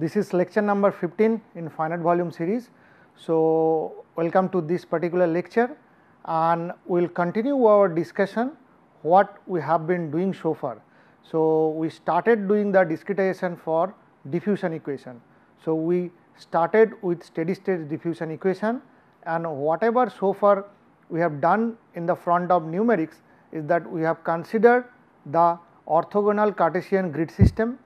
This is lecture number 15 in finite volume series. So, welcome to this particular lecture, and we will continue our discussion what we have been doing so far. So, we started doing the discretization for diffusion equation. So, we started with steady state diffusion equation, and whatever so far we have done in the front of numerics is that we have considered the orthogonal Cartesian grid system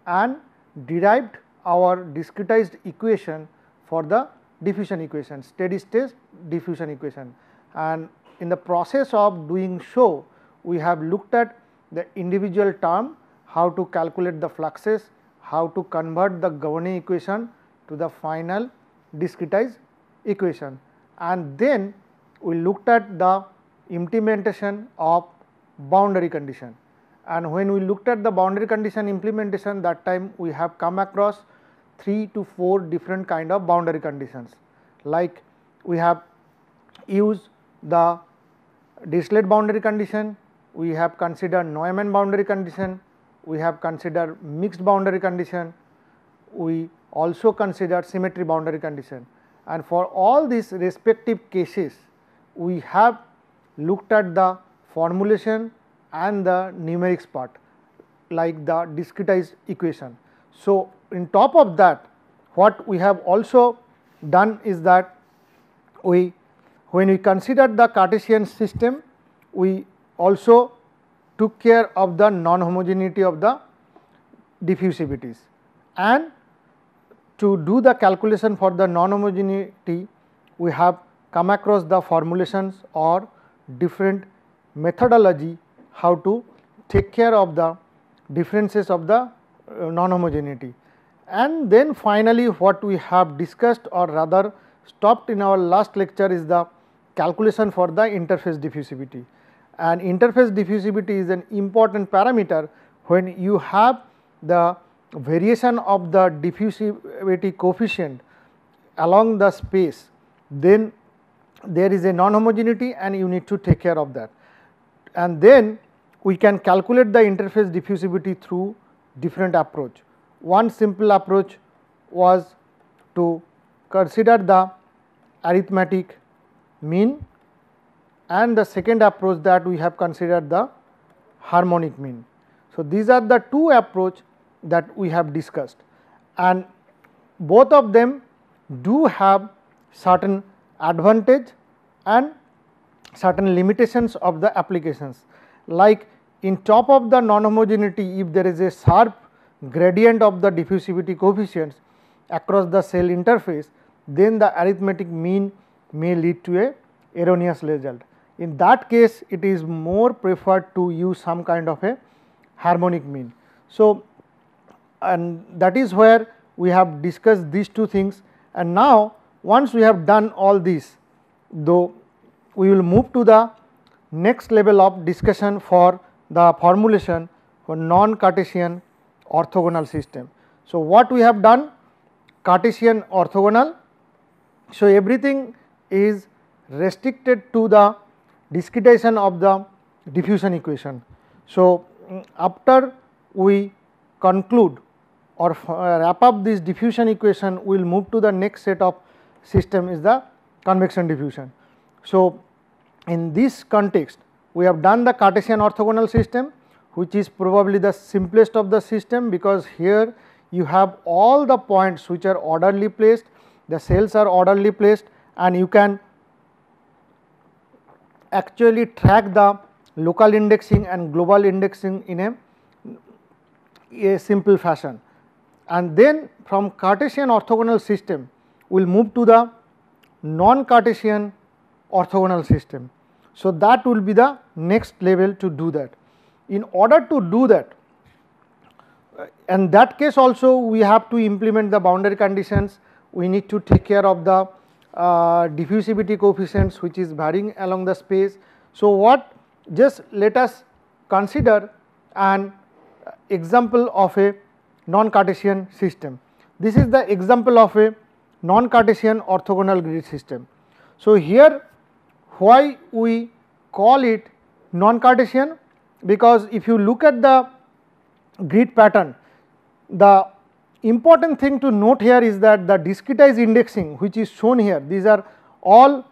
and derived our discretized equation for the diffusion equation, steady state diffusion equation. And in the process of doing so, we have looked at the individual term, how to calculate the fluxes, how to convert the governing equation to the final discretized equation, and then we looked at the implementation of boundary condition. And when we looked at the boundary condition implementation, that time we have come across 3 to 4 different kind of boundary conditions, like we have used the Dirichlet boundary condition, we have considered Neumann boundary condition, we have considered mixed boundary condition, we also considered symmetry boundary condition, and for all these respective cases we have looked at the formulation and the numerics part, like the discretized equation. So, in top of that, what we have also done is that when we considered the Cartesian system, we also took care of the non-homogeneity of the diffusivities, and to do the calculation for the non-homogeneity, we have come across the formulations or different methodology how to take care of the differences of the non-homogeneity. And then finally, what we have discussed or rather stopped in our last lecture is the calculation for the interface diffusivity. And interface diffusivity is an important parameter when you have the variation of the diffusivity coefficient along the space, then there is a non-homogeneity and you need to take care of that. And then we can calculate the interface diffusivity through different approach. One simple approach was to consider the arithmetic mean, and the second approach that we have considered the harmonic mean. So, these are the two approach that we have discussed, and both of them do have certain advantage and certain limitations of the applications. Like in top of the non-homogeneity, if there is a sharp gradient of the diffusivity coefficients across the cell interface, then the arithmetic mean may lead to a erroneous result. In that case, it is more preferred to use some kind of a harmonic mean. So, and that is where we have discussed these two things, and now once we have done all this, though we will move to the next level of discussion for the formulation for non-Cartesian orthogonal system. So, what we have done? Cartesian orthogonal. So, everything is restricted to the discretization of the diffusion equation. So, after we conclude or wrap up this diffusion equation, we will move to the next set of system is the convection diffusion. So, in this context, we have done the Cartesian orthogonal system, which is probably the simplest of the system, because here you have all the points which are orderly placed, the cells are orderly placed, and you can actually track the local indexing and global indexing in a simple fashion. And then from Cartesian orthogonal system, we will move to the non-Cartesian orthogonal system. So, that will be the next level to do that. In order to do that, in that case also we have to implement the boundary conditions, we need to take care of the diffusivity coefficients which is varying along the space. So, what just let us consider an example of a non-Cartesian system. This is the example of a non-Cartesian orthogonal grid system. So, here why we call it non-Cartesian? Because if you look at the grid pattern, the important thing to note here is that the discretized indexing which is shown here, these are all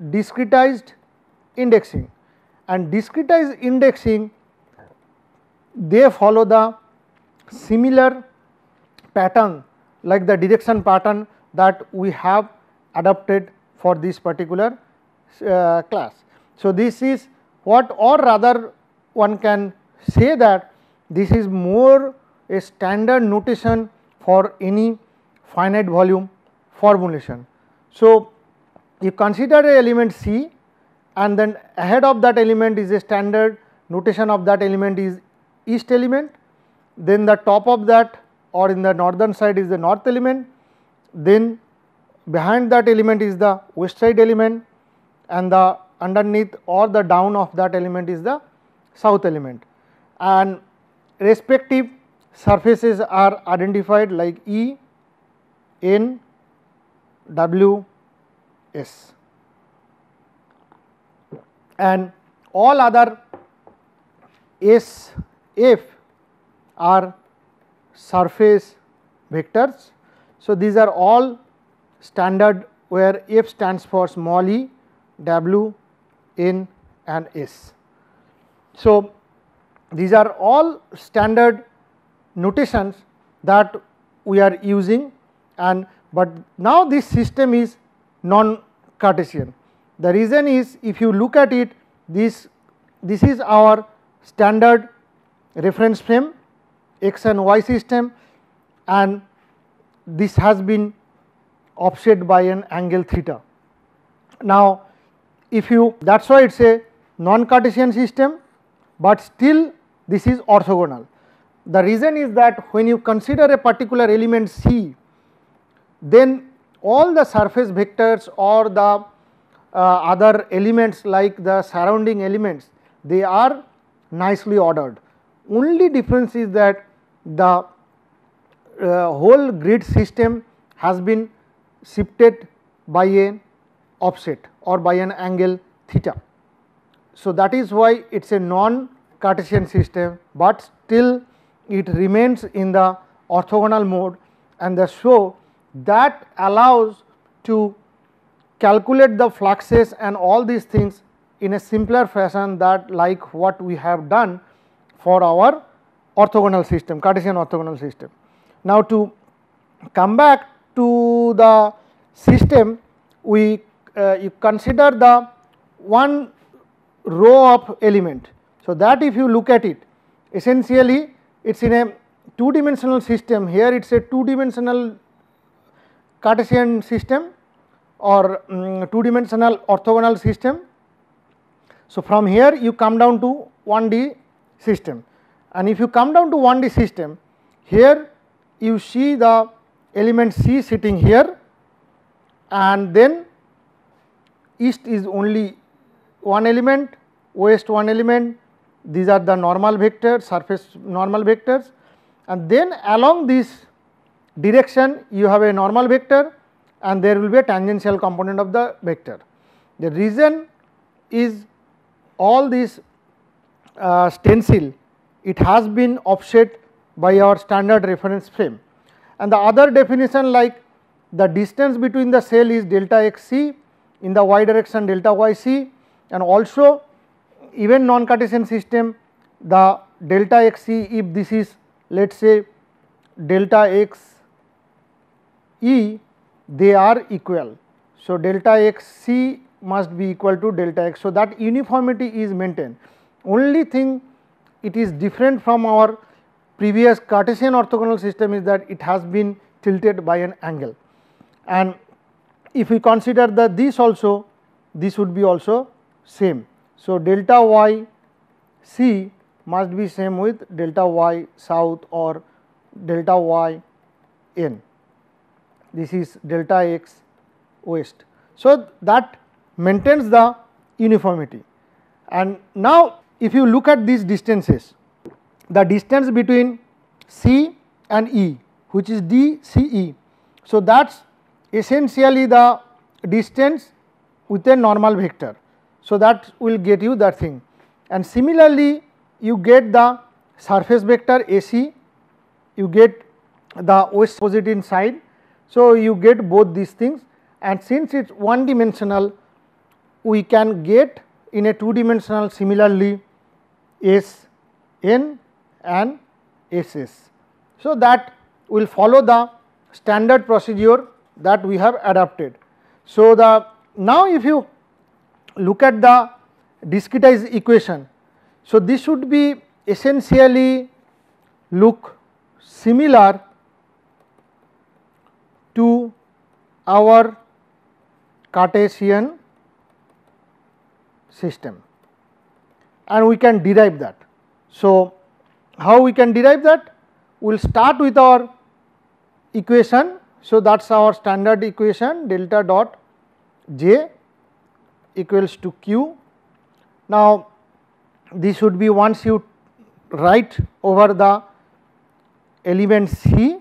discretized indexing, and discretized indexing they follow the similar pattern like the direction pattern that we have adopted for this particular class. So, this is what, or rather one can say that this is more a standard notation for any finite volume formulation. So, you consider a element C and then ahead of that element is a standard notation of that element is east element, then the top of that or in the northern side is the north element, then behind that element is the west side element, and the underneath or the down of that element is the south element, and respective surfaces are identified like E, N, W, S, and all other S, F are surface vectors. So, these are all standard where F stands for small e, W, N and S. So, these are all standard notations that we are using, and but now this system is non-Cartesian. The reason is, if you look at it, this is our standard reference frame x and y system, and this has been offset by an angle theta. Now, if you, that is why it is a non-Cartesian system, but still this is orthogonal. The reason is that when you consider a particular element C, then all the surface vectors or the other elements like the surrounding elements, they are nicely ordered. Only difference is that the whole grid system has been shifted by an offset or by an angle theta. So, that is why it is a non-Cartesian system, but still it remains in the orthogonal mode, and the so that allows to calculate the fluxes and all these things in a simpler fashion, that like what we have done for our orthogonal system, Cartesian orthogonal system. Now, to come back to the system, we you consider the one row of element. So, that if you look at it, essentially it is in a two dimensional system. Here it is a two dimensional Cartesian system or two dimensional orthogonal system. So, from here you come down to 1D system, and if you come down to 1D system, here you see the element C sitting here, and then east is only one element, west one element, these are the normal vectors, surface normal vectors, and then along this direction you have a normal vector and there will be a tangential component of the vector. The reason is all this stencil, it has been offset by our standard reference frame, and the other definition like the distance between the cell is delta x c, in the y direction delta y c, and also even non-Cartesian system the delta x c, if this is let us say delta x e, they are equal. So, delta x c must be equal to delta x. So, that uniformity is maintained. Only thing it is different from our previous Cartesian orthogonal system is that it has been tilted by an angle, and if we consider the this also, this would be also same. So, delta y c must be same with delta y south or delta y n, this is delta x west. So, that maintains the uniformity. And now, if you look at these distances, the distance between C and E, which is D C E. So, that is essentially the distance with a normal vector. So, that will get you that thing, and similarly you get the surface vector AC, you get the west opposite inside. So, you get both these things, and since it is one dimensional, we can get in a two dimensional similarly S n and S s. So, that will follow the standard procedure that we have adapted. So, now if you look at the discretized equation, so this should be essentially look similar to our Cartesian system, and we can derive that. So, how we can derive that? We will start with our equation. So, that is our standard equation, delta dot j equals to q. Now, this should be, once you write over the element c,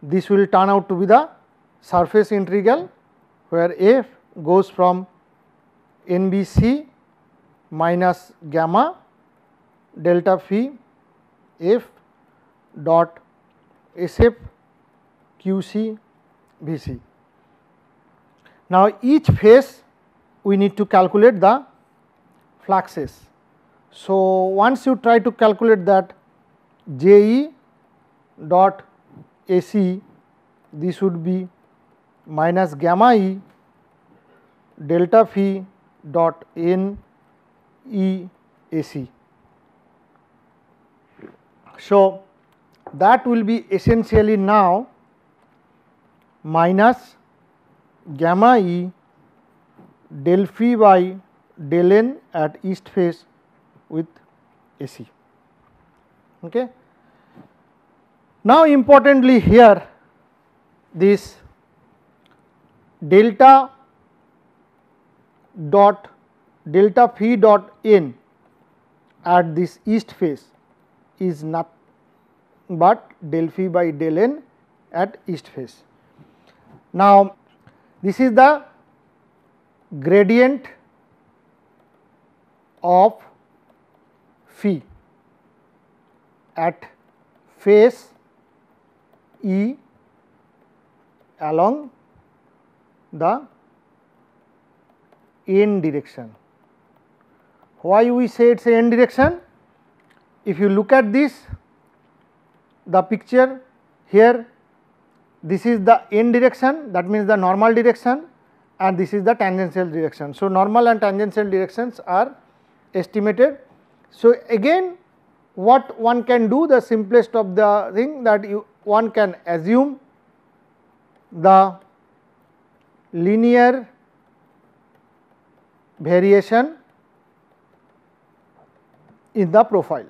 this will turn out to be the surface integral, where f goes from NBC minus gamma delta phi f dot SF QC VC. Now, each phase we need to calculate the fluxes. So, once you try to calculate that JE dot AC, this would be minus gamma E delta phi dot N E AC. So, that will be essentially now minus gamma E del phi by del n at east phase with AC. Okay. Now, importantly here, this delta phi dot n at this east phase is nothing but del phi by del n at east phase. Now, this is the gradient of phi at phase E along the n direction. Why we say it is a n direction? If you look at this, the picture here, this is the n direction, that means the normal direction, and this is the tangential direction. So, normal and tangential directions are estimated. So, again what one can do, the simplest of the thing, that one can assume the linear variation in the profile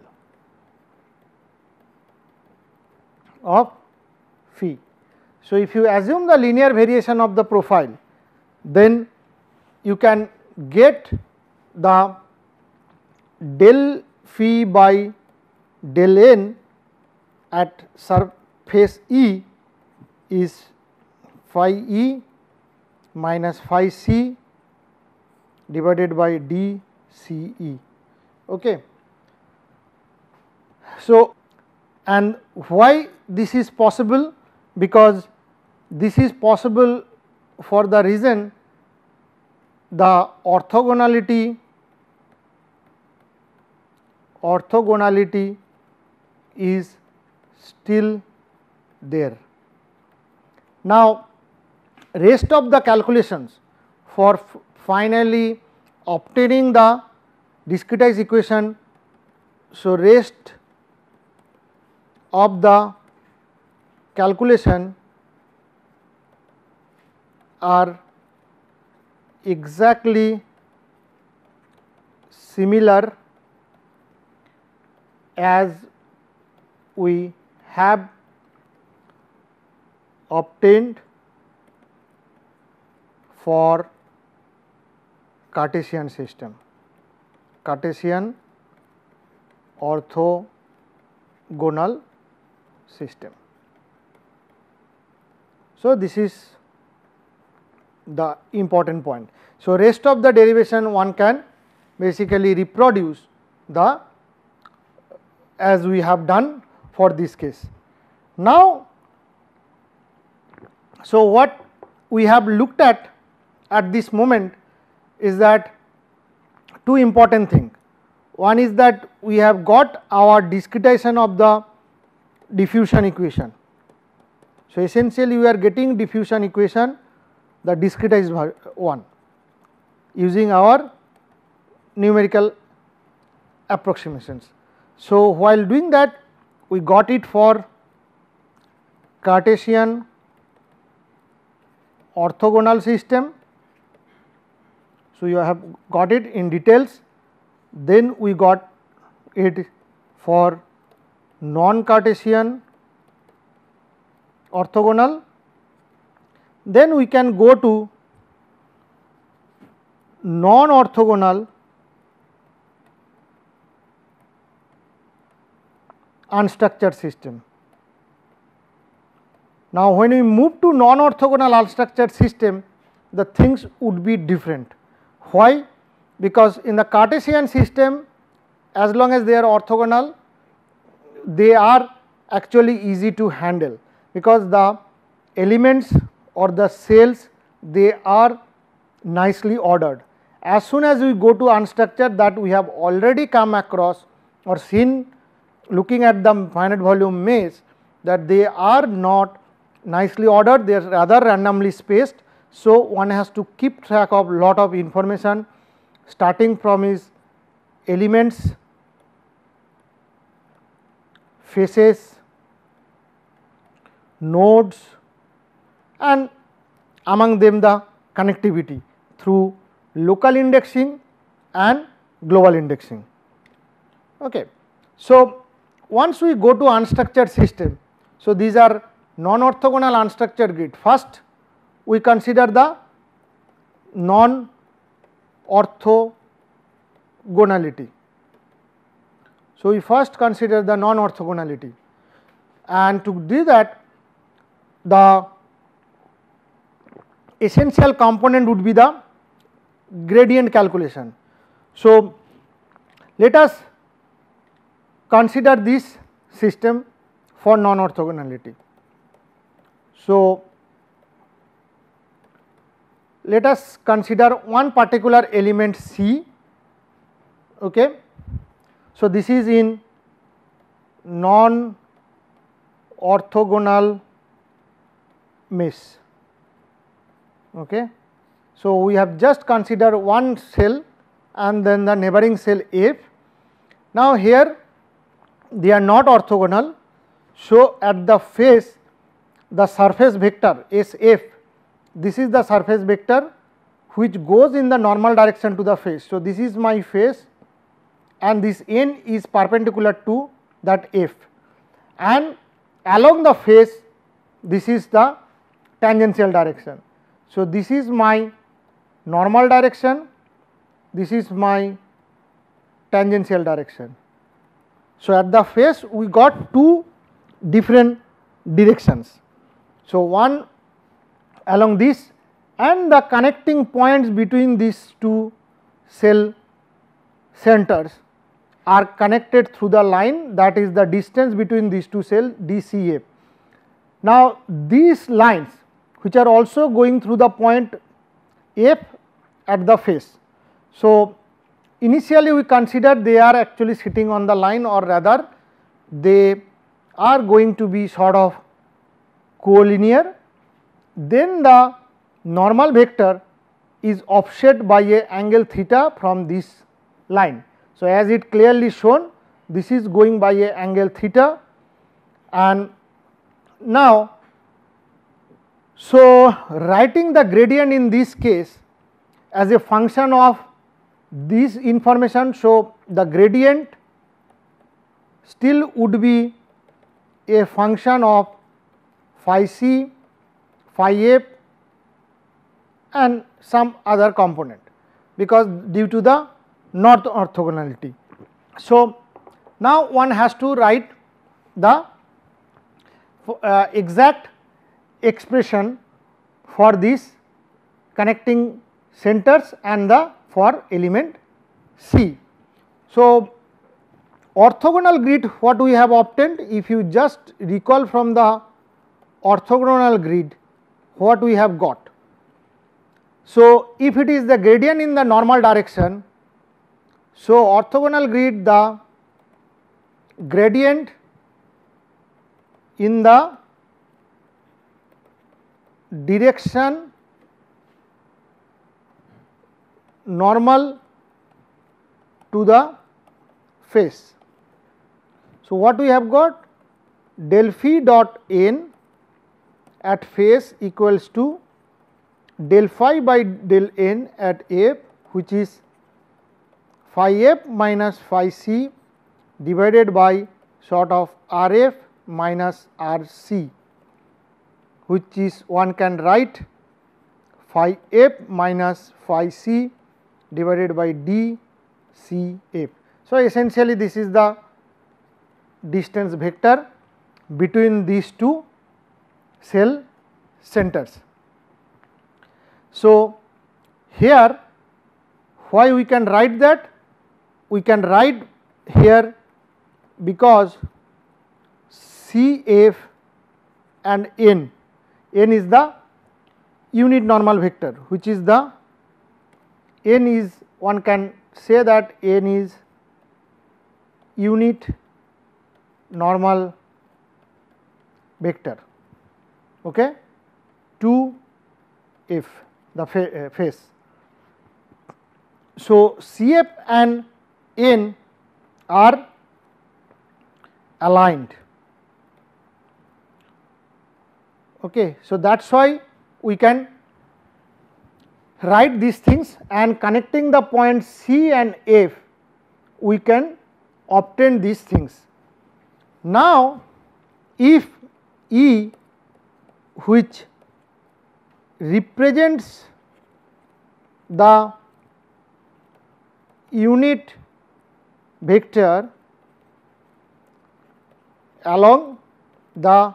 of phi. So, if you assume the linear variation of the profile, then you can get the del phi by del n at surface E is phi E minus phi C divided by d C E. Okay. So, and why this is possible? Because this is possible for the reason the orthogonality is still there. Now, rest of the calculations for finally obtaining the discretized equation, so rest of the calculation are exactly similar as we have obtained for Cartesian system, Cartesian orthogonal system. So, this is the important point. So, rest of the derivation one can basically reproduce the as we have done for this case. Now, So, what we have looked at this moment is that two important things. One is that we have got our discretization of the diffusion equation. So, essentially we are getting diffusion equation, the discretized one, using our numerical approximations. So, while doing that, we got it for Cartesian orthogonal system. So, you have got it in details. Then we got it for non-Cartesian orthogonal. Then we can go to non-orthogonal unstructured system. Now, when we move to non-orthogonal unstructured system, the things would be different. Why? Because in the Cartesian system, as long as they are orthogonal, they are actually easy to handle, because the elements or the cells, they are nicely ordered. As soon as we go to unstructured, that we have already come across or seen looking at the finite volume maze, that they are not nicely ordered, they are rather randomly spaced. So, one has to keep track of lot of information, starting from his elements, faces, nodes, and among them the connectivity through local indexing and global indexing. Okay. So, once we go to unstructured system, so these are non-orthogonal unstructured grid. First, we consider the non-orthogonality. So, we first consider the non-orthogonality, and to do that, the essential component would be the gradient calculation. So, let us consider this system for non-orthogonality. So, let us consider one particular element C. Okay. So, this is in non-orthogonal mesh. Okay. So, we have just considered one cell and then the neighboring cell F. Now, here they are not orthogonal. So, at the face, the surface vector SF, this is the surface vector which goes in the normal direction to the face. So, this is my face and this n is perpendicular to that F, and along the face this is the tangential direction. So, this is my normal direction, this is my tangential direction. So, at the face we got two different directions. So, one along this, and the connecting points between these two cell centers are connected through the line, that is the distance between these two cells DCF. Now, these lines which are also going through the point F at the face. So, initially we considered they are actually sitting on the line, or rather they are going to be sort of collinear. Then the normal vector is offset by a angle theta from this line. So, as it clearly shown, this is going by a angle theta, and now, so writing the gradient in this case as a function of this information. So, the gradient still would be a function of phi c, phi f and some other component, because due to the not orthogonality. So, now one has to write the exact expression for these connecting centers and the for element C. So, orthogonal grid, what we have obtained, if you just recall from the orthogonal grid, what we have got. So, if it is the gradient in the normal direction, so orthogonal grid, the gradient in the direction normal to the face. So, what we have got, del phi dot n at face equals to del phi by del n at f, which is phi f minus phi c divided by sort of r f minus r c, which is one can write phi f minus phi c divided by d c f. So, essentially this is the distance vector between these two cell centers. So, here why we can write that? We can write here because C f and n is the unit normal vector, which is the n is, one can say that n is unit normal vector, okay, to f, the face. So, Cf and n are aligned, okay. So, that is why we can write these things, and connecting the points C and F we can obtain these things. Now, if E, which represents the unit vector along the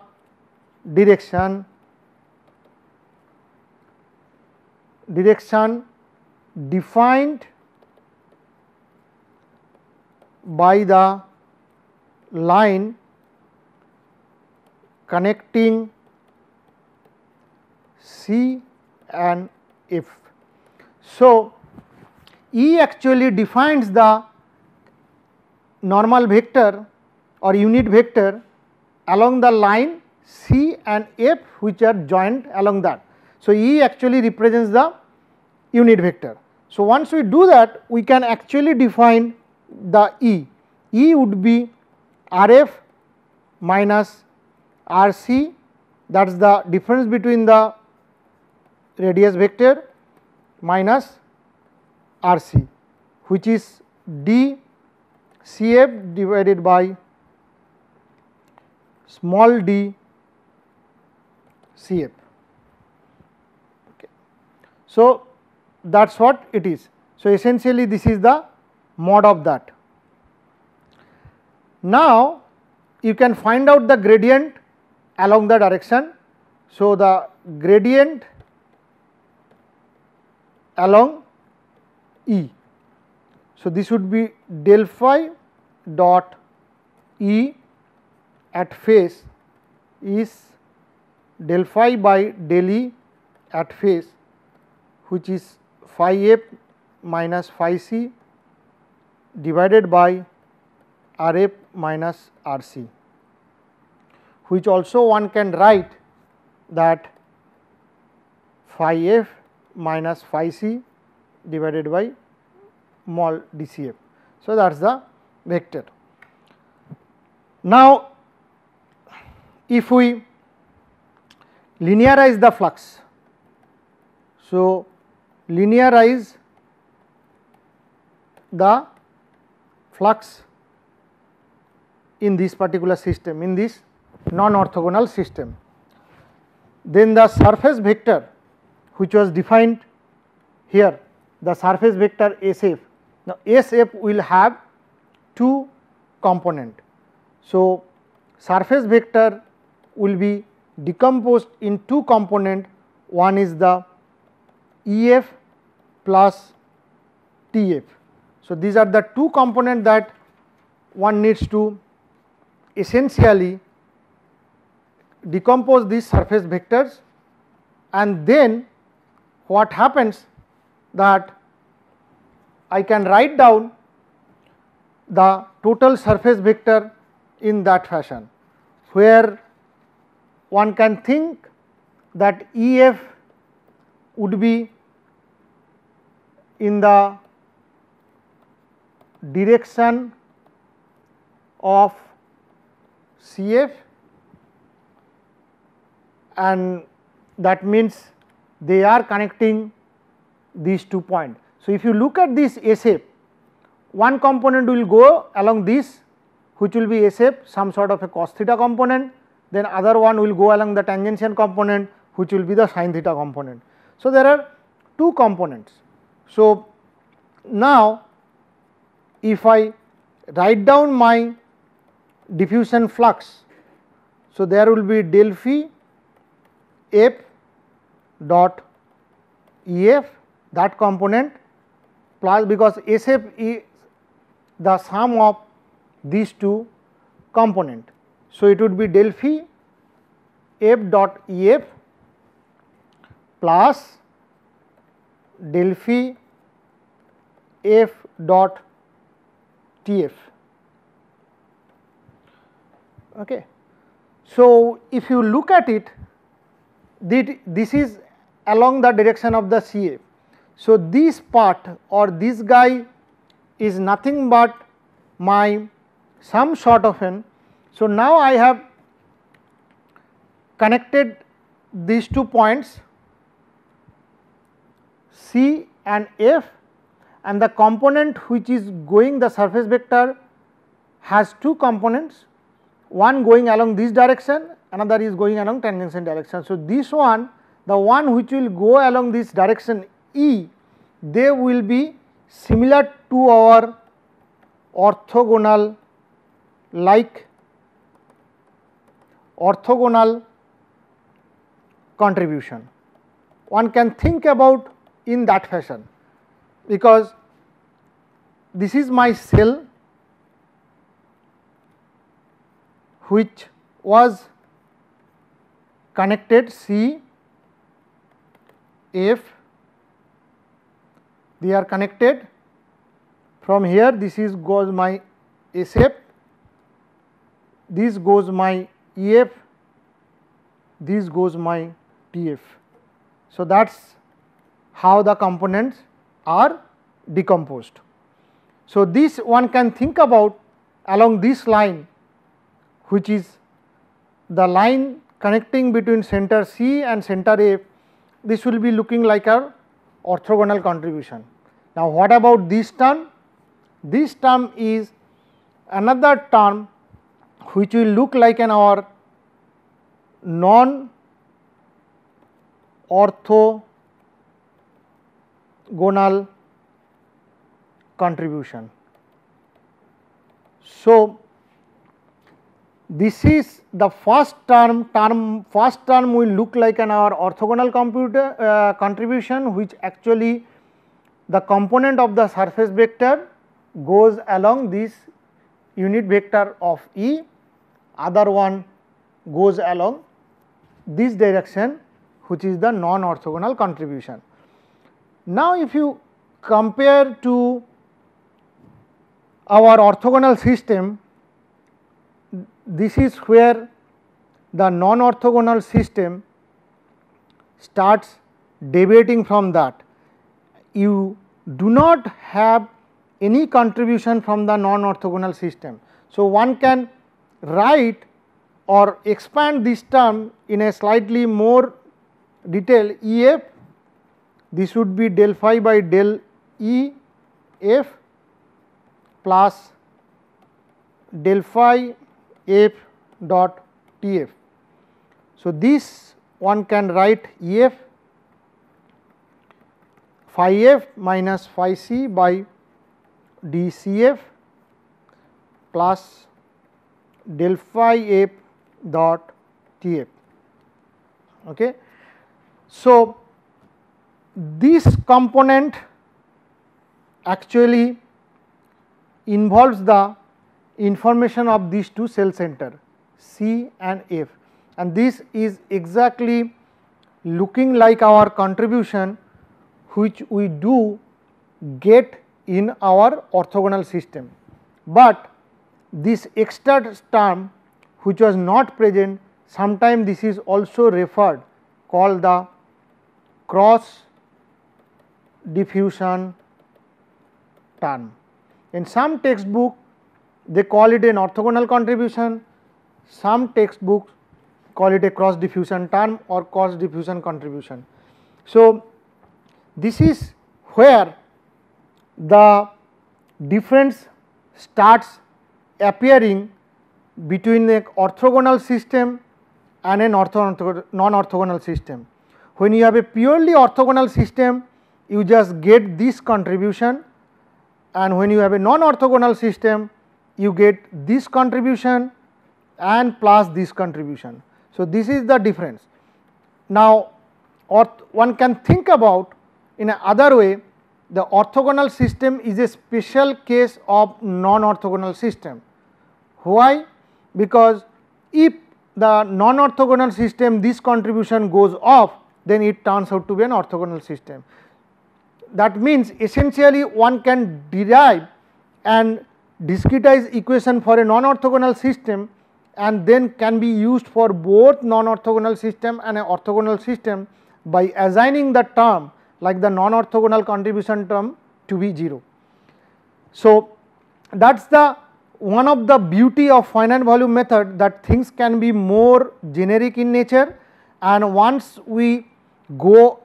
direction defined by the line connecting C and F. So, E actually defines the normal vector or unit vector along the line C and F, which are joined along that. So, E actually represents the unit vector. So, once we do that, we can actually define the E. E would be Rf minus Rc, that is the difference between the radius vector, minus Rc, which is d Cf divided by small d Cf. Okay. So, that is what it is. So, essentially this is the mod of that. Now, you can find out the gradient along the direction. So, the gradient along E. So, this would be del phi dot E at face is del phi by del E at face, which is phi f minus phi c divided by R f minus R c, which also one can write that phi f minus phi c divided by small d c f. So, that is the vector. Now, if we linearize the flux, so linearize the flux in this particular system, in this non-orthogonal system, then the surface vector which was defined here, the surface vector SF. Now, SF will have two component. So, surface vector will be decomposed in two component, one is the EF plus TF. So, these are the two component that one needs to essentially decompose these surface vectors and then what happens that I can write down the total surface vector in that fashion, where one can think that EF would be in the direction of CF, and that means they are connecting these 2 points. So, if you look at this SF, one component will go along this, which will be SF, some sort of a cos theta component, then other one will go along the tangential component, which will be the sin theta component. So, there are 2 components. So, now if I write down my diffusion flux, so there will be del phi F dot EF, that component, plus, because SF is the sum of these 2 component. So, it would be del phi F dot EF plus del phi F dot TF. Okay. So, if you look at it, this is along the direction of the CF. So, this part or this guy is nothing but my some sort of an. So, now I have connected these 2 points C and F, and the component which is going, the surface vector has 2 components, one going along this direction, another is going along tangential direction. So, this one, the one which will go along this direction E, they will be similar to our orthogonal contribution. One can think about in that fashion, because this is my cell which was connected C, F, they are connected from here. This is goes my SF, this goes my EF, this goes my TF. So, that is how the components are decomposed. So, this one can think about along this line, which is the line connecting between center C and center F. This will be looking like a orthogonal contribution. Now, what about this term? This term is another term which will look like an our non orthogonal contribution. So, this is the first term, first term will look like an our orthogonal contribution, which actually the component of the surface vector goes along this unit vector of E, other one goes along this direction, which is the non orthogonal contribution. Now, if you compare to our orthogonal system, this is where the non orthogonal system starts deviating from that. You do not have any contribution from the non orthogonal system. So, one can write or expand this term in a slightly more detail. EF, this would be del phi by del E F plus del phi F dot TF. So, this one can write EF phi F minus phi C by dCF plus del phi F dot TF. Okay. So, this component actually involves the information of these 2 cell center C and F, and this is exactly looking like our contribution which we do get in our orthogonal system, but this extra term which was not present, sometimes this is also referred called the cross diffusion term. In some textbook they call it an orthogonal contribution, some textbooks call it a cross diffusion term or cross diffusion contribution. So, this is where the difference starts appearing between an orthogonal system and a non-orthogonal system. When you have a purely orthogonal system, you just get this contribution, and when you have a non-orthogonal system, you get this contribution and plus this contribution. So, this is the difference. Now, one can think about in another way, the orthogonal system is a special case of non-orthogonal system. Why? Because if the non-orthogonal system this contribution goes off, then it turns out to be an orthogonal system. That means essentially one can derive and discretize equation for a non-orthogonal system and then can be used for both non-orthogonal system and an orthogonal system by assigning the term like the non-orthogonal contribution term to be 0. So, that is the one of the beauty of finite volume method, that things can be more generic in nature, and once we go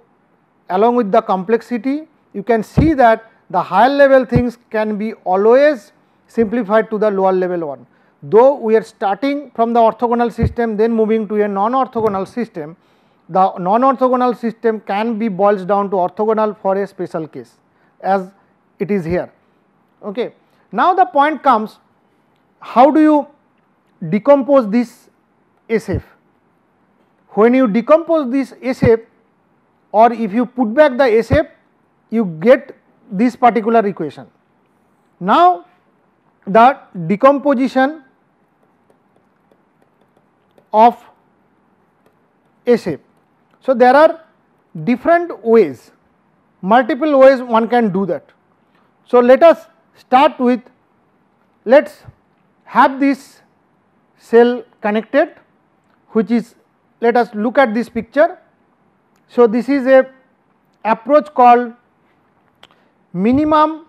along with the complexity, you can see that the higher level things can be always simplified to the lower level one. Though we are starting from the orthogonal system then moving to a non-orthogonal system, the non-orthogonal system can be boils down to orthogonal for a special case as it is here. Okay. Now, the point comes, how do you decompose this SF? When you decompose this SF, or if you put back the SF, you get this particular equation. Now, the decomposition of SF. So, there are different ways, multiple ways one can do that. So, let us start with, let us have this cell connected, which is, let us look at this picture. So, this is a approach called minimum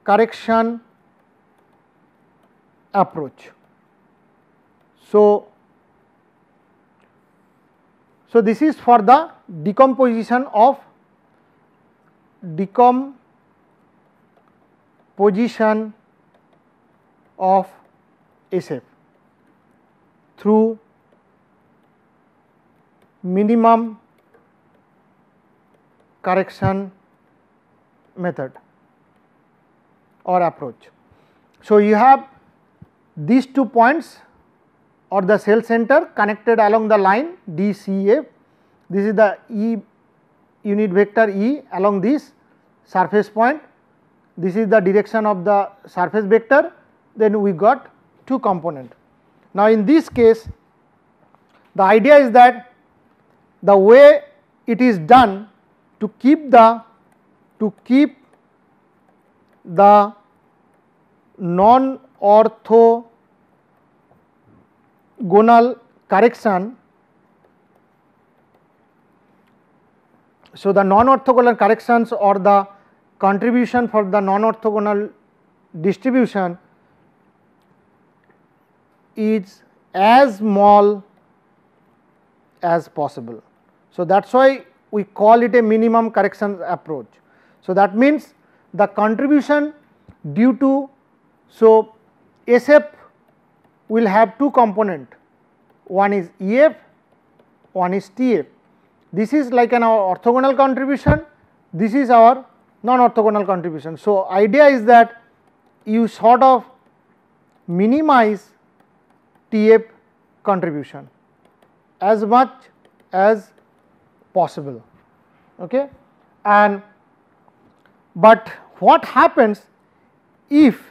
correction approach. So, this is for the decomposition of SF through minimum correction method or approach. So, you have these 2 points or the cell center connected along the line DCF. This is the E unit vector E along this surface point. This is the direction of the surface vector. Then we got 2 components. Now, in this case, the idea is that the way it is done to keep the non-orthogonal correction. So, the non-orthogonal corrections or the contribution for the non-orthogonal distribution is as small as possible. So, that is why we call it a minimum correction approach. So, that means the contribution due to, so SF will have 2 components, one is EF, one is TF. This is like an orthogonal contribution, this is our non-orthogonal contribution. So, idea is that you sort of minimize TF contribution as much as possible. Okay. And but what happens if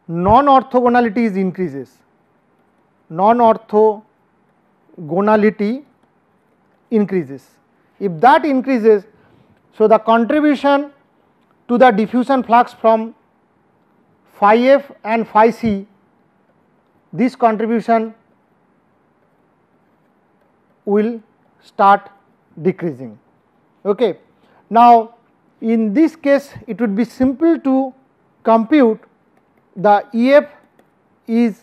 non-orthogonality is increases? non-orthogonality increases. If that increases, so the contribution to the diffusion flux from phi f and phi c, this contribution will start decreasing. Okay. Now, in this case it would be simple to compute the EF is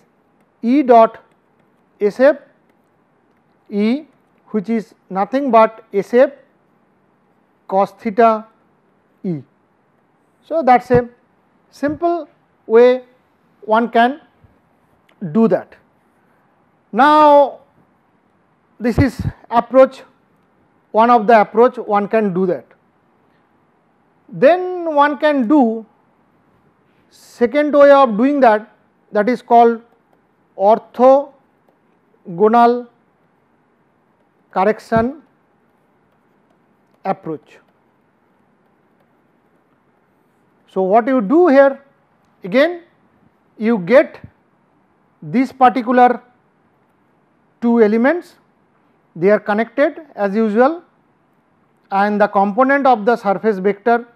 E dot SF E, which is nothing but SF cos theta E. So, that is a simple way one can do that. Now, this is approach, one of the approach one can do that. Then one can do second way of doing that, that is called orthogonal correction approach. So, what you do here, again you get these particular two elements, they are connected as usual, and the component of the surface vector,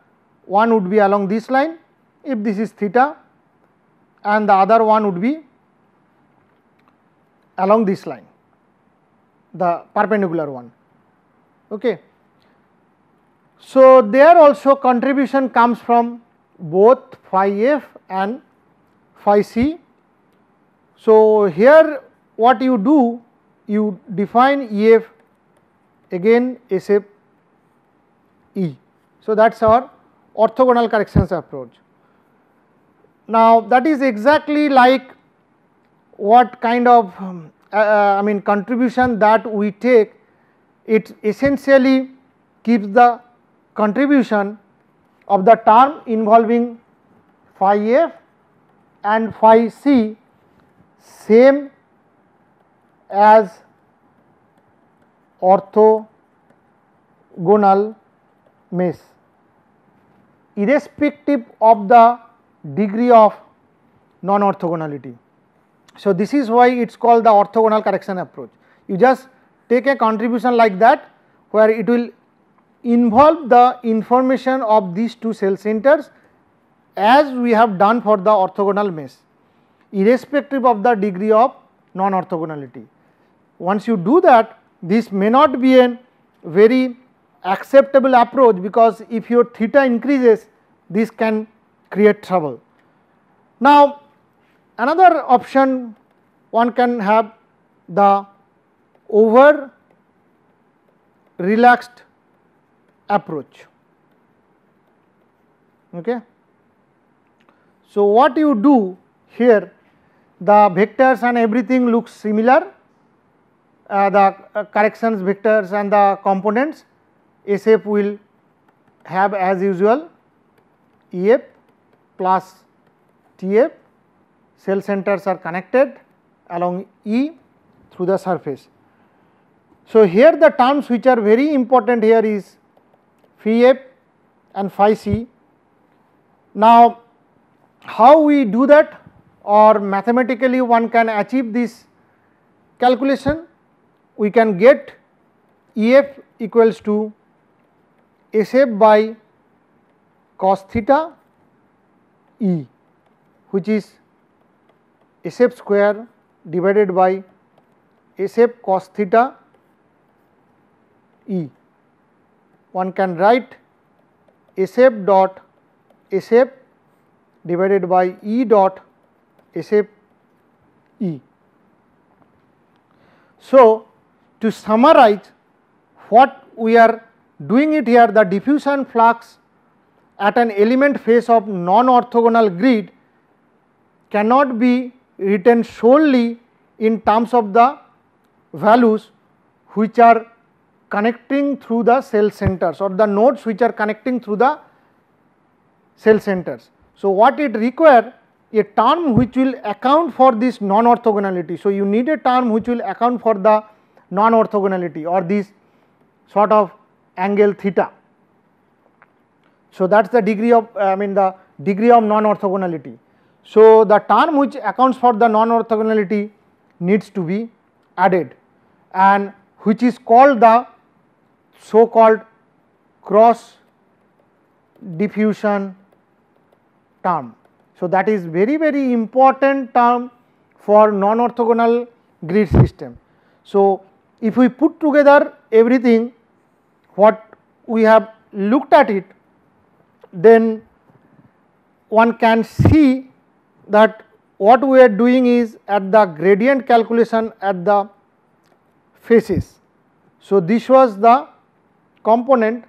one would be along this line if this is theta, and the other one would be along this line, the perpendicular one. Okay. So, there also contribution comes from both phi f and phi c. So, here what you do, you define EF again SF E. So, that is our orthogonal corrections approach. Now, that is exactly like what kind of contribution that we take. It essentially keeps the contribution of the term involving phi f and phi c same as orthogonal mesh, irrespective of the degree of non-orthogonality. So, this is why it is called the orthogonal correction approach. You just take a contribution like that, where it will involve the information of these two cell centers as we have done for the orthogonal mesh, irrespective of the degree of non-orthogonality. Once you do that, this may not be a very acceptable approach, because if your theta increases, this can create trouble. Now, another option one can have the over relaxed approach. Okay. So, what you do here, the vectors and everything looks similar, the corrections vectors and the components, SF will have as usual EF plus TF, cell centers are connected along E through the surface. So, here the terms which are very important here is phi f and phi c. Now, how we do that, or mathematically one can achieve this calculation? We can get EF equals to SF by cos theta E, which is SF square divided by SF cos theta E. One can write SF dot SF divided by E dot SF E. So, to summarize what we are doing it here, the diffusion flux at an element face of non-orthogonal grid cannot be written solely in terms of the values which are connecting through the cell centers, or the nodes which are connecting through the cell centers. So, what it requires, a term which will account for this non-orthogonality. So, you need a term which will account for the non-orthogonality, or this sort of angle theta. So, that is the degree of the degree of non-orthogonality. So, the term which accounts for the non-orthogonality needs to be added, and which is called the so called cross diffusion term. So, that is very important term for non-orthogonal grid system. So, if we put together everything what we have looked at it, then one can see that what we are doing is at the gradient calculation at the faces. So, this was the component.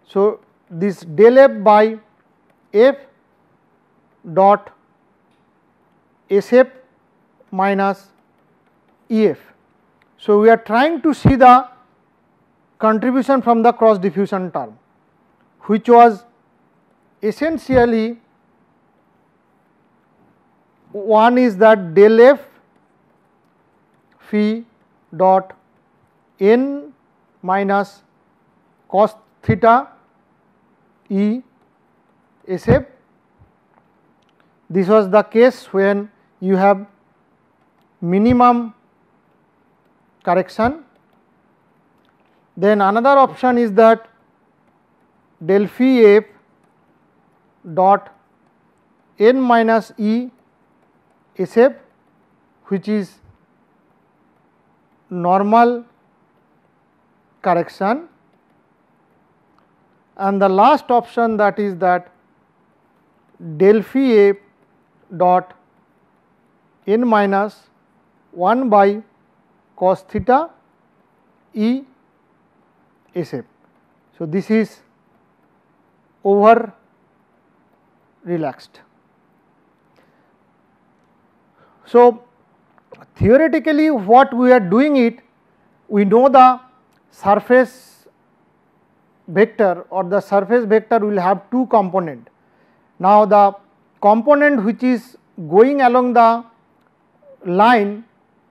So, this del f by f dot SF minus EF. So, we are trying to see the contribution from the cross diffusion term, which was essentially one is that del f phi dot n minus cos theta E SF. This was the case when you have minimum correction. Then another option is that del phi f dot n minus E SF, which is normal correction, and the last option that is that del phi f dot n minus 1 by cos theta E SF. So, this is over relaxed. So, theoretically what we are doing it, we know the surface vector or the surface vector will have two component. Now, the component which is going along the line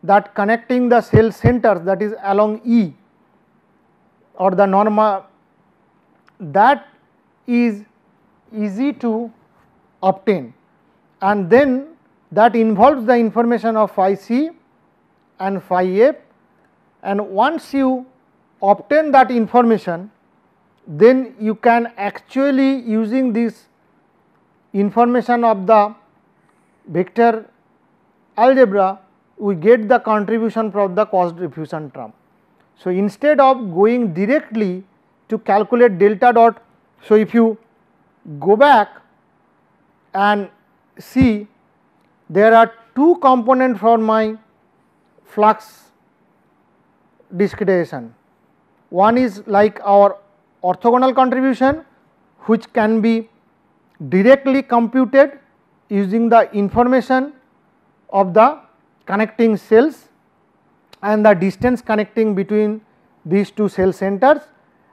that connecting the cell centers, that is along E or the norma, that is easy to obtain, and then that involves the information of phi c and phi f, and once you obtain that information, then you can actually using this information of the vector algebra, we get the contribution from the cross diffusion term. So, instead of going directly to calculate delta dot, so if you go back and see, there are two components for my flux discretization. One is like our orthogonal contribution, which can be directly computed using the information of the connecting cells and the distance connecting between these two cell centers,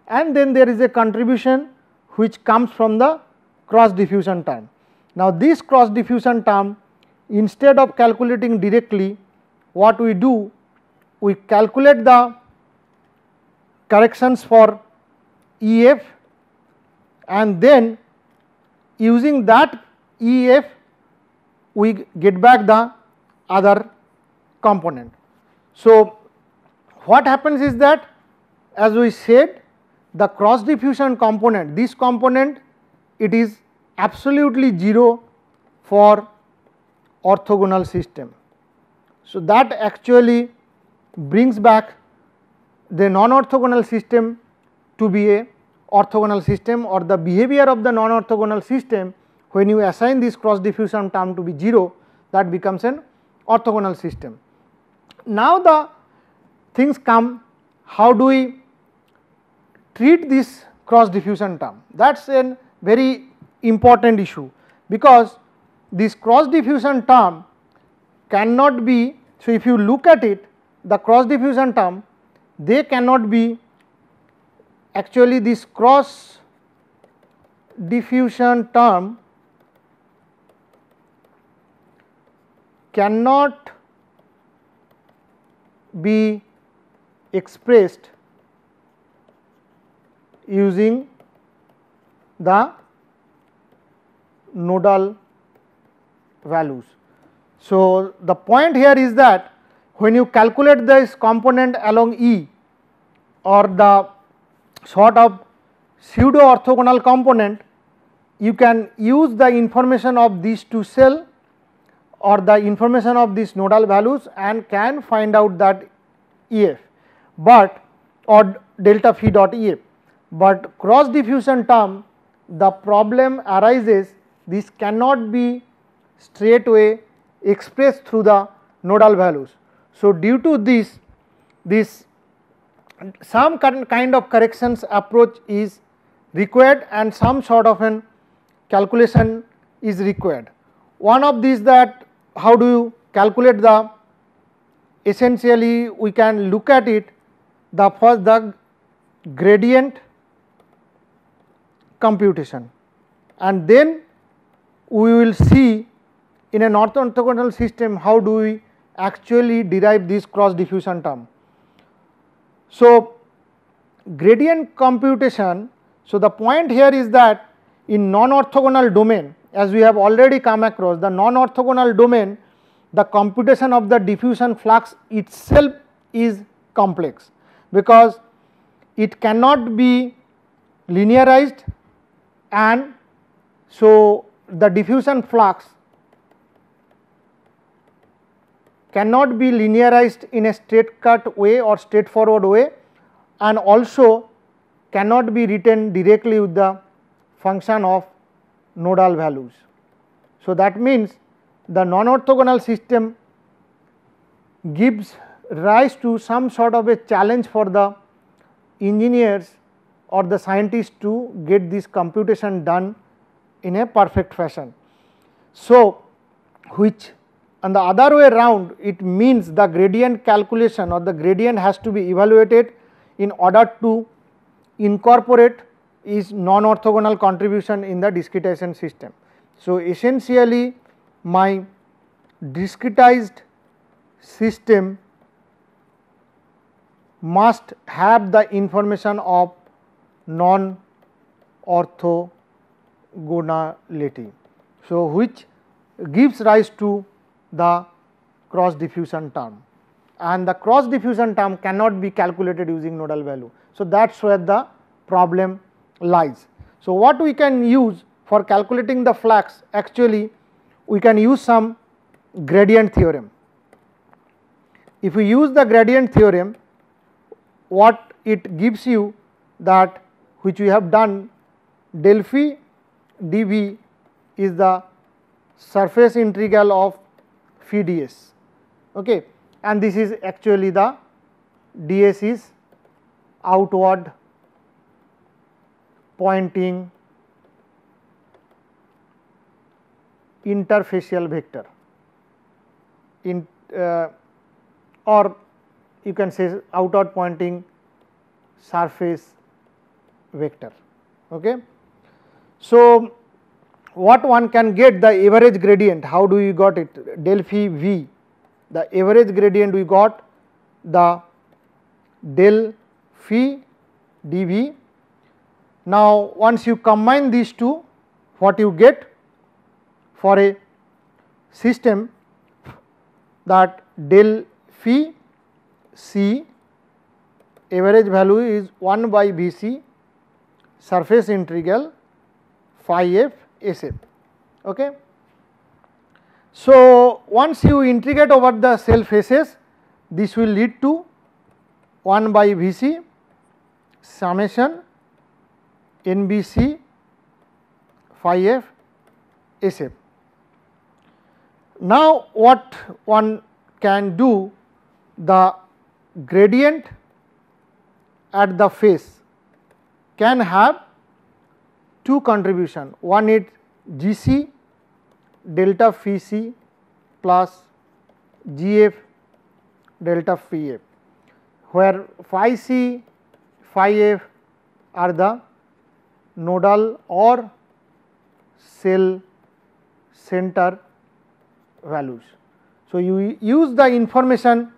and then there is a contribution which comes from the cross diffusion term. Now, this cross diffusion term, instead of calculating directly, what we do, we calculate the corrections for EF, and then using that EF we get back the other component. So, what happens is that, as we said, the cross diffusion component, this component, it is absolutely 0 for orthogonal system. So, that actually brings back the non-orthogonal system to be a orthogonal system, or the behavior of the non-orthogonal system when you assign this cross diffusion term to be 0, that becomes an orthogonal system. Now, the things come, how do we treat this cross diffusion term? That is a very important issue, because this cross diffusion term cannot be, so if you look at it, the cross diffusion term, they cannot be, actually this cross diffusion term cannot be expressed using the nodal values. So, the point here is that when you calculate this component along E or the sort of pseudo orthogonal component, you can use the information of these two cell or the information of these nodal values and can find out that EF, but or delta phi dot EF. But cross diffusion term, the problem arises, this cannot be straightway expressed through the nodal values. So, due to this some kind of corrections approach is required and some sort of an calculation is required. One of these, that how do you calculate the, essentially we can look at it, the first the gradient computation, and then we will see in an orthogonal system how do we actually derive this cross diffusion term. So, gradient computation, so the point here is that in non-orthogonal domain, as we have already come across, the non-orthogonal domain, the computation of the diffusion flux itself is complex, because it cannot be linearized, and so the diffusion flux cannot be linearized in a straight cut way or straightforward way, and also cannot be written directly with the function of nodal values. So, that means the non-orthogonal system gives rise to some sort of a challenge for the engineers or the scientists to get this computation done in a perfect fashion. So, which on the other way around, it means the gradient calculation or the gradient has to be evaluated in order to incorporate is non-orthogonal contribution in the discretization system. So, essentially my discretized system must have the information of non-orthogonality. So, which gives rise to the cross diffusion term, and the cross diffusion term cannot be calculated using nodal value. So, that is where the problem lies. So, what we can use for calculating the flux, actually we can use some gradient theorem. If we use the gradient theorem, what it gives you, that which we have done, del phi dV is the surface integral of phi ds, okay, and this is actually the ds is outward pointing interfacial vector or you can say outward pointing surface vector. Okay. So, what one can get the average gradient, how do you got it, del phi v, the average gradient we got the del phi dV. Now, once you combine these two, what you get for a system, that del phi c average value is 1 by V c surface integral phi f s f. Okay. So, once you integrate over the cell faces, this will lead to 1 by V c summation n b c phi f s f. Now, what one can do, the gradient at the face can have two contribution, one is G c delta phi c plus G f delta phi f, where phi c phi f are the nodal or cell center values. So, you use the information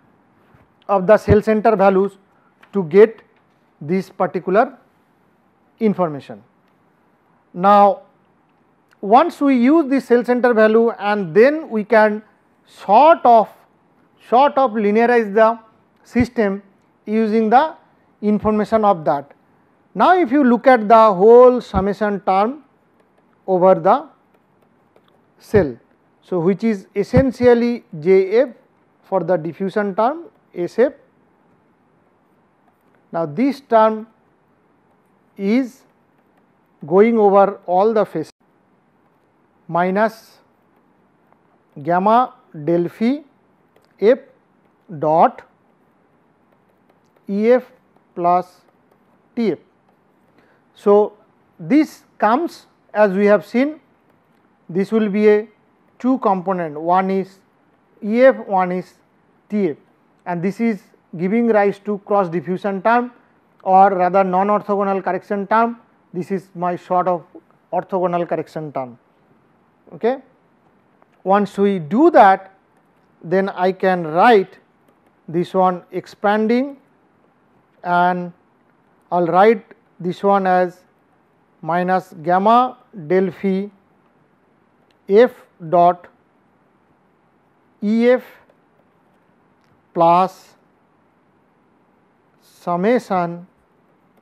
of the cell center values to get this particular information. Now, once we use the cell center value, and then we can sort of sort of linearize the system using the information of that. Now, if you look at the whole summation term over the cell, so which is essentially Jf for the diffusion term Sf. Now, this term is going over all the phases minus gamma del phi f dot Ef plus Tf. So, this comes, as we have seen, this will be a two component, one is Ef, one is Tf, and this is giving rise to cross diffusion term or rather non orthogonal correction term. This is my sort of orthogonal correction term. Okay. Once we do that, then I can write this one expanding, and I will write this one as minus gamma del phi f dot Ef plus summation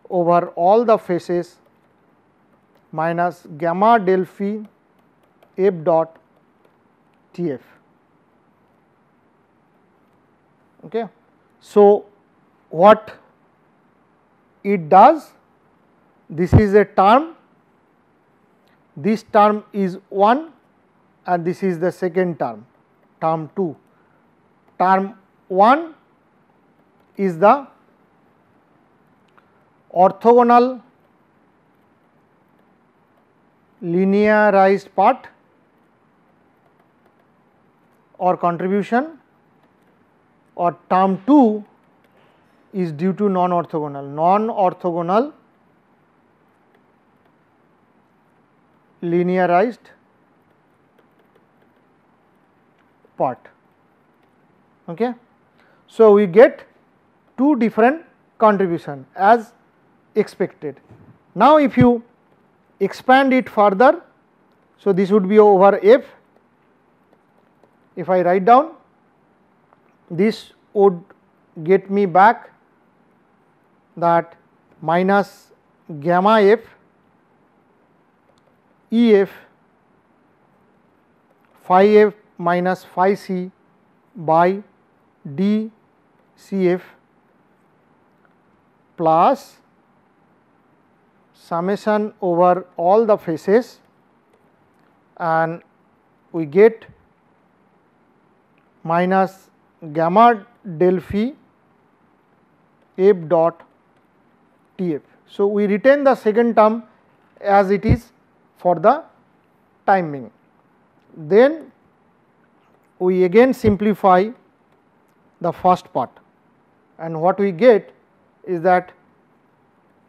over all the phases minus gamma del phi f dot Tf. Okay. So, what it does, this is a term, this term is 1 and this is the second term, term 2. Term 1 is the orthogonal linearized part or contribution, or term 2 is due to non-orthogonal linearized part. Okay. So, we get two different contribution as expected. Now, if you expand it further, so this would be over f. If I write down, this would get me back that minus gamma f Ef phi f minus phi c by d Cf plus summation over all the phases, and we get minus gamma del phi f dot Tf. So, we retain the second term as it is for the timing. Then we again simplify the first part, and what we get is that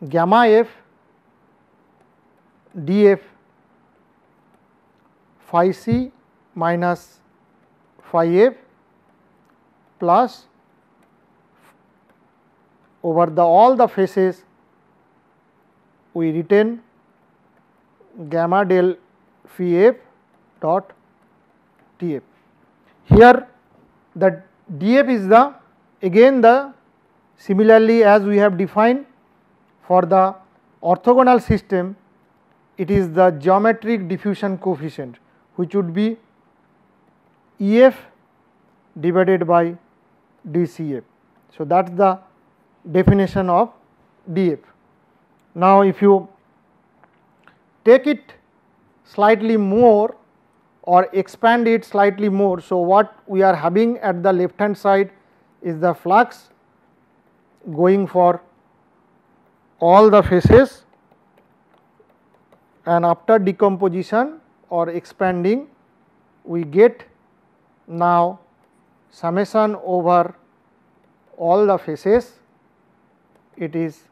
gamma f df phi c minus phi f plus over the all the phases we retain gamma del phi f dot Tf. Here the df is the again the similarly as we have defined for the orthogonal system, it is the geometric diffusion coefficient, which would be Ef divided by dCf. So, that is the definition of df. Now, if you take it slightly more or expand it slightly more, so what we are having at the left hand side is the flux going for all the phases, and after decomposition or expanding we get now summation over all the phases, it is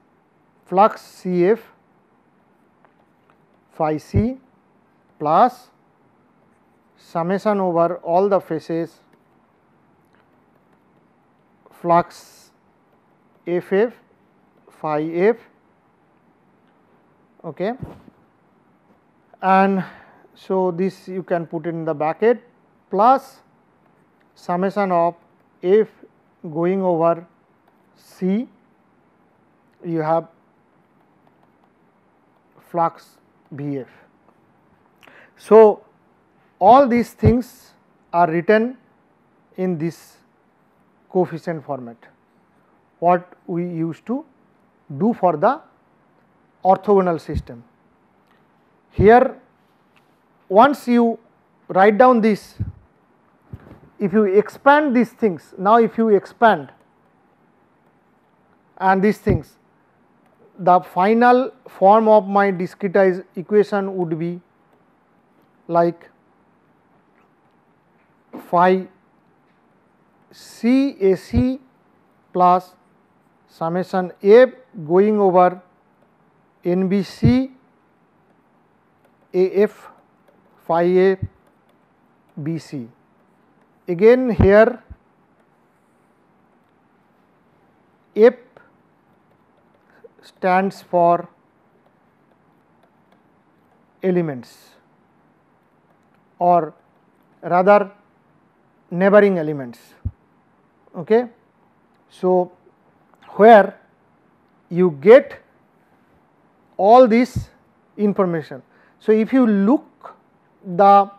flux Cf phi c plus summation over all the phases flux Ff phi f. Okay. And so, this you can put in the bracket plus summation of F going over C, you have flux Vf. So, all these things are written in this coefficient format, what we used to do for the orthogonal system. Here, once you write down this, if you expand these things, now if you expand and these things, the final form of my discretized equation would be like phi C A C plus summation F going over N B C A F phi A B C. Again here F stands for elements, or rather neighboring elements. Okay. So, where you get all this information. So, if you look the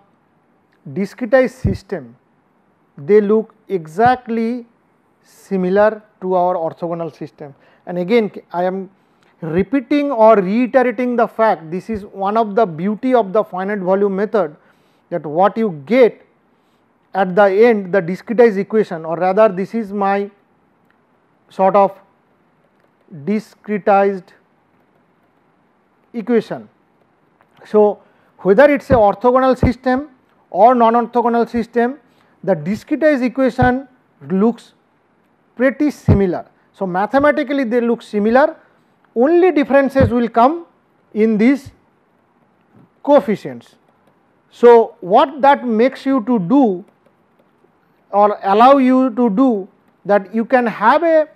discretized system, they look exactly similar to our orthogonal system. And again I am repeating or reiterating the fact, this is one of the beauty of the finite volume method, that what you get at the end, the discretized equation, or rather this is my sort of discretized equation. So, whether it is a orthogonal system or non-orthogonal system, the discretized equation looks pretty similar. So, mathematically they look similar, only differences will come in these coefficients. So, what that makes you to do or allow you to do, that you can have a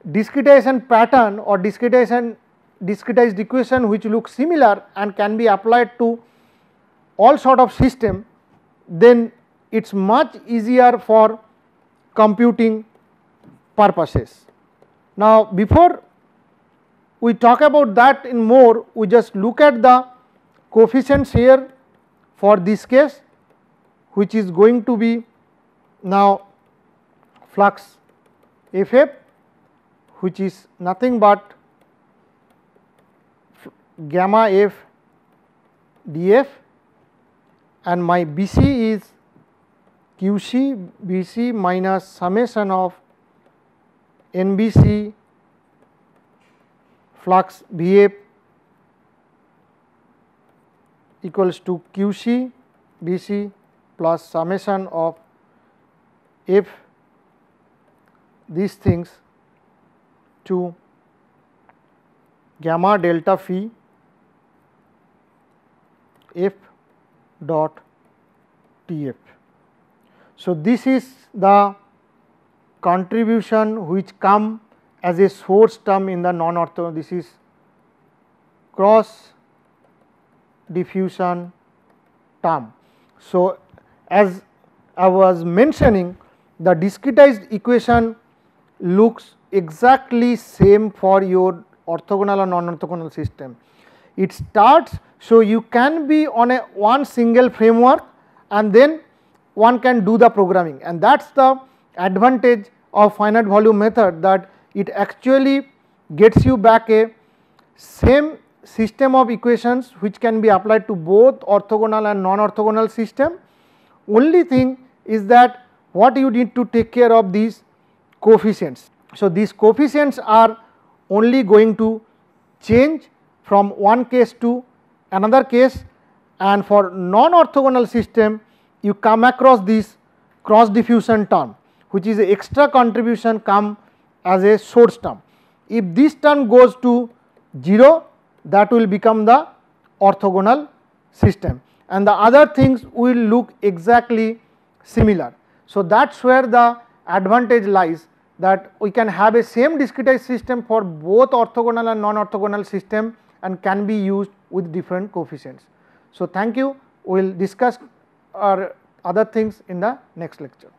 discretization pattern or discretized equation which looks similar and can be applied to all sort of system, then it is much easier for computing purposes. Now, before we talk about that in more, we just look at the coefficients here for this case, which is going to be now flux Ff, which is nothing but gamma f df, and my Bc is Qc Bc minus summation of NBC flux Vf equals to Qc Bc plus summation of F these things to gamma delta phi F dot Tf. So, this is the contribution which come as a source term in the non-ortho. This is cross diffusion term. So, as I was mentioning, the discretized equation looks exactly same for your orthogonal or non-orthogonal system. It starts, so you can be on a one single framework and then one can do the programming, and that is the advantage of finite volume method, that it actually gets you back a same system of equations which can be applied to both orthogonal and non-orthogonal system. Only thing is that what you need to take care of these coefficients. So, these coefficients are only going to change from one case to another case, and for non-orthogonal system you come across this cross diffusion term, which is a extra contribution come as a source term. If this term goes to 0, that will become the orthogonal system, and the other things will look exactly similar. So, that is where the advantage lies, that we can have a same discretized system for both orthogonal and non-orthogonal system and can be used with different coefficients. So, thank you. We will discuss our other things in the next lecture.